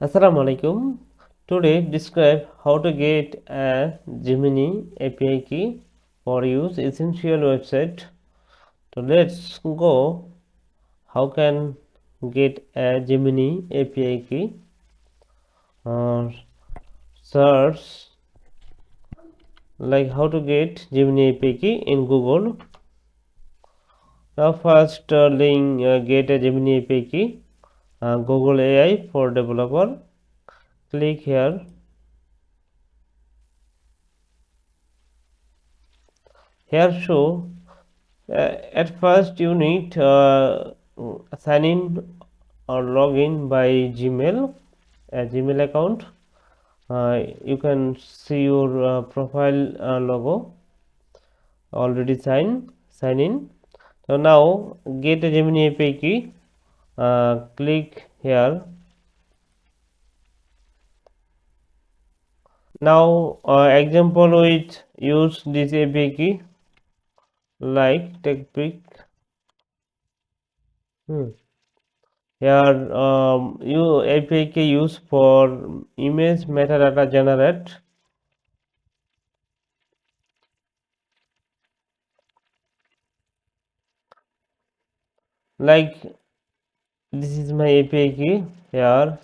Assalamu alaikum. Today describe how to get a Gemini API key for use essential website. So let's go. How can get a Gemini API key? Search like how to get Gemini API key in Google. Now first link get a Gemini API key. Google AI for developer. Click here. Here show at first you need sign in or log in by Gmail, a Gmail account. You can see your profile logo already sign in. So now get a Gemini API key. Click here. Now example with use this API key like take pic. Here you API key use for image metadata generate. Like this is my API key here.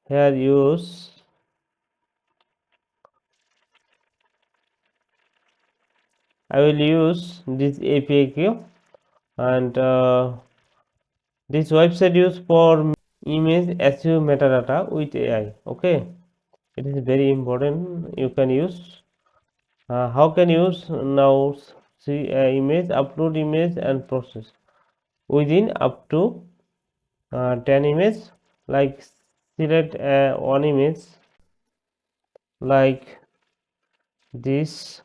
Here use I will use this API key and this website use for image SEO metadata with AI. Okay, it is very important. You can use how can use now see image upload image and process within up to 10 images. Like select one image like this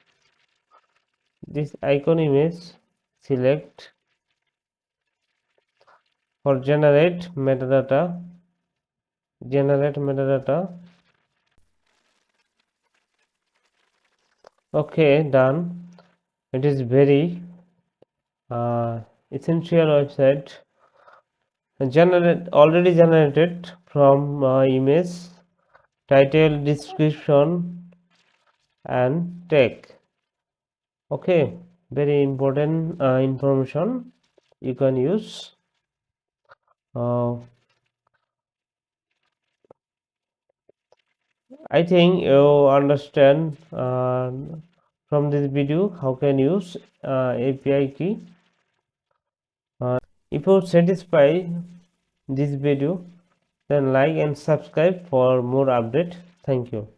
icon image, select for generate metadata. Okay, done. It is very essential website already generated from image, title, description and tag. Okay, very important information you can use. I think you understand from this video how can use API key. If you satisfy this video, then like and subscribe for more update. Thank you.